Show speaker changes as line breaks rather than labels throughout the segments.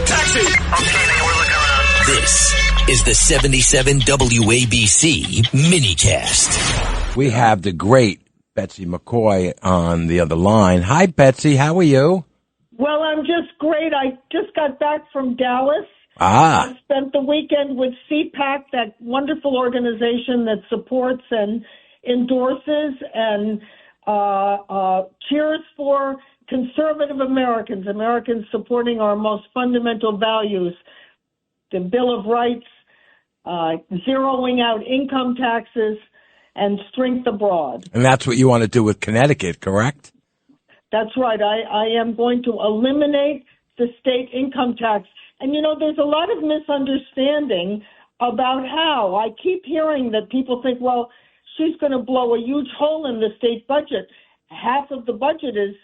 Taxi. Okay, man, we're looking around. This is the 77 WABC minicast.
We have the great Betsy McCaughey on the other line. Hi, Betsy. How are you?
Well, I'm just great. I just got back from Dallas.
Ah.
I spent the weekend with CPAC, that wonderful organization that supports and endorses and cheers for conservative Americans supporting our most fundamental values, the Bill of Rights, zeroing out income taxes, and strength abroad.
And that's what you want to do with Connecticut, correct?
That's right. I am going to eliminate the state income tax. And, you know, there's a lot of misunderstanding about how. I keep hearing that people think, well, she's going to blow a huge hole in the state budget. Half of the budget is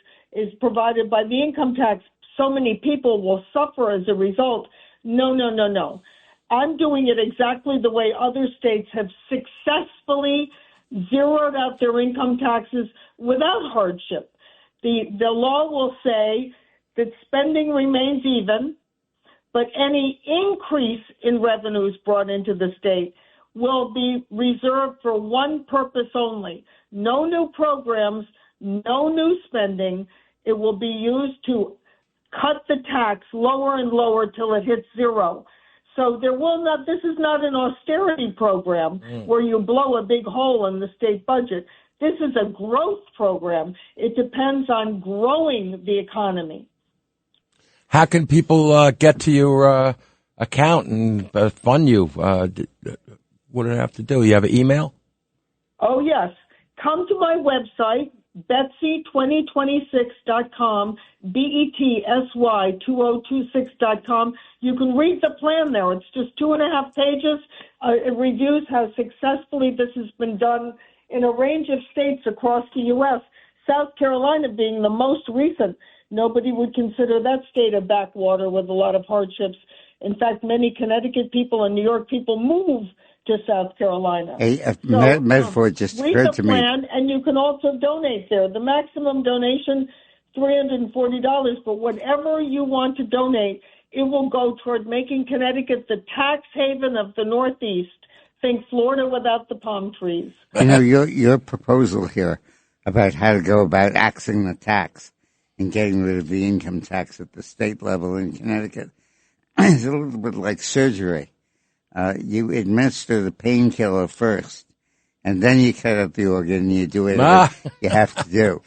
provided by the income tax. So many people will suffer as a result. No. I'm doing it exactly the way other states have successfully zeroed out their income taxes without hardship. The law will say that spending remains even, but any increase in revenues brought into the state will be reserved for one purpose only. No new programs, no new spending. It will be used to cut the tax lower and lower till it hits zero. So this is not an austerity program where you blow a big hole in the state budget. This is a growth program. It depends on growing the economy.
How can people get to your account and fund you? What do they have to do? You have an email?
Oh, yes. Come to my website, Betsy2026.com, BETSY2026.com. You can read the plan there. It's just 2.5 pages. It reviews how successfully this has been done in a range of states across the U.S., South Carolina being the most recent. Nobody would consider that state a backwater with a lot of hardships. In fact, many Connecticut people and New York people move to South Carolina.
Metaphor just occurred to me.
Read the plan, and you can also donate there. The maximum donation, $340, but whatever you want to donate, it will go toward making Connecticut the tax haven of the Northeast. Think Florida without the palm trees.
You know, your proposal here about how to go about axing the tax and getting rid of the income tax at the state level in Connecticut is a little bit like surgery. You administer the painkiller first, and then you cut up the organ and you do whatever you have to do.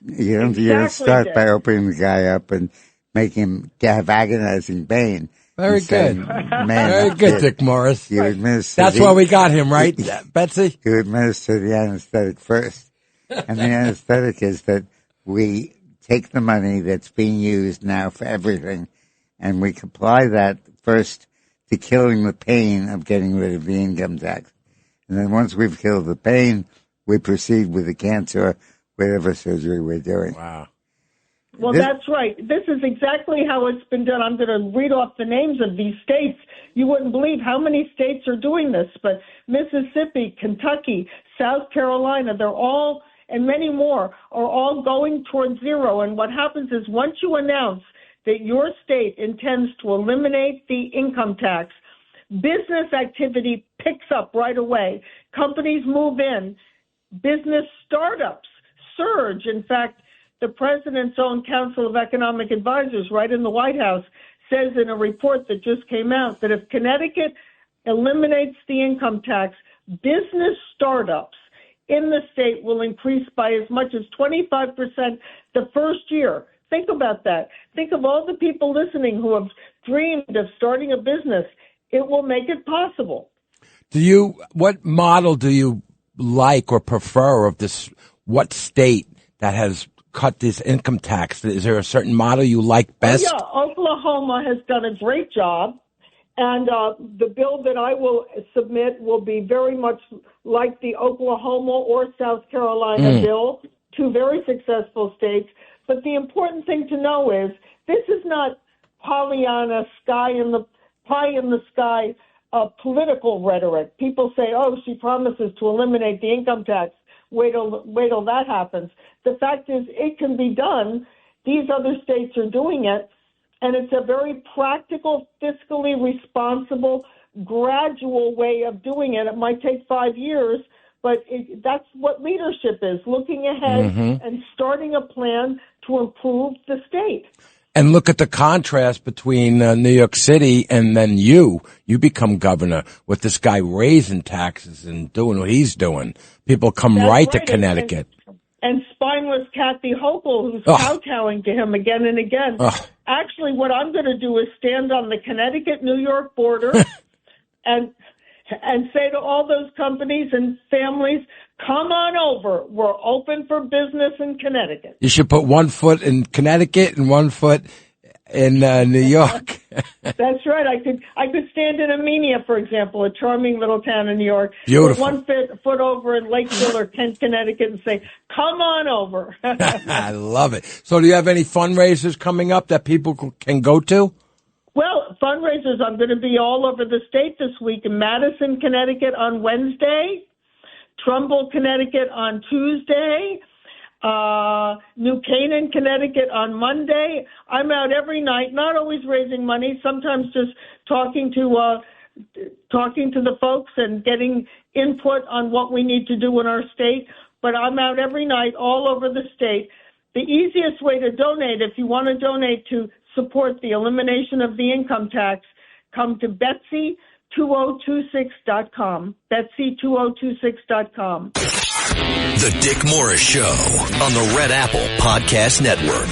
You don't start by opening the guy up and make him have agonizing pain.
Very good.
Man,
very good, Dick Morris. That's why we got him, right, Betsy?
You administer the anesthetic first. And the anesthetic is that we take the money that's being used now for everything, and we apply that first to killing the pain of getting rid of the income tax. And then once we've killed the pain, we proceed with the cancer, whatever surgery we're doing.
Wow.
Well, that's right. This is exactly how it's been done. I'm going to read off the names of these states. You wouldn't believe how many states are doing this, but Mississippi, Kentucky, South Carolina, they're all, and many more, are all going towards zero. And what happens is once you announce that your state intends to eliminate the income tax, business activity picks up right away. Companies move in. Business startups surge. In fact, the president's own Council of Economic Advisors, right in the White House, says in a report that just came out that if Connecticut eliminates the income tax, business startups in the state will increase by as much as 25% the first year. Think about that. Think of all the people listening who have dreamed of starting a business. It will make it possible.
What model do you like or prefer of this? What state that has cut this income tax? Is there a certain model you like best?
Yeah, Oklahoma has done a great job, and the bill that I will submit will be very much like the Oklahoma or South Carolina bill, two very successful states. But the important thing to know is this is not Pollyanna pie in the sky political rhetoric. People say, oh, she promises to eliminate the income tax. Wait till that happens. The fact is it can be done. these other states are doing it. And it's a very practical, fiscally responsible, gradual way of doing it. It might take 5 years, but that's what leadership is, looking ahead and starting a plan to improve the state.
And look at the contrast between New York City and then you become governor with this guy raising taxes and doing what he's doing. People come right to Connecticut.
And spineless Kathy Hochul, who's kowtowing to him again and again. Actually, what I'm going to do is stand on the Connecticut-New York border and say to all those companies and families, come on over. We're open for business in Connecticut.
You should put 1 foot in Connecticut and 1 foot in New York.
That's right. I could stand in Amenia, for example, a charming little town in New York.
Beautiful.
Put 1 foot over in Lakeville or Kent, Connecticut, and say, "Come on over."
I love it. So, do you have any fundraisers coming up that people can go to?
Well, fundraisers. I'm going to be all over the state this week. In Madison, Connecticut, on Wednesday. Trumbull, Connecticut, on Tuesday. New Canaan, Connecticut on Monday. I'm out every night, not always raising money, sometimes just talking to the folks and getting input on what we need to do in our state. But I'm out every night all over the state. The easiest way to donate, if you want to donate to support the elimination of the income tax, come to Betsy2026.com. Betsy2026.com.
The Dick Morris Show on the Red Apple Podcast Network.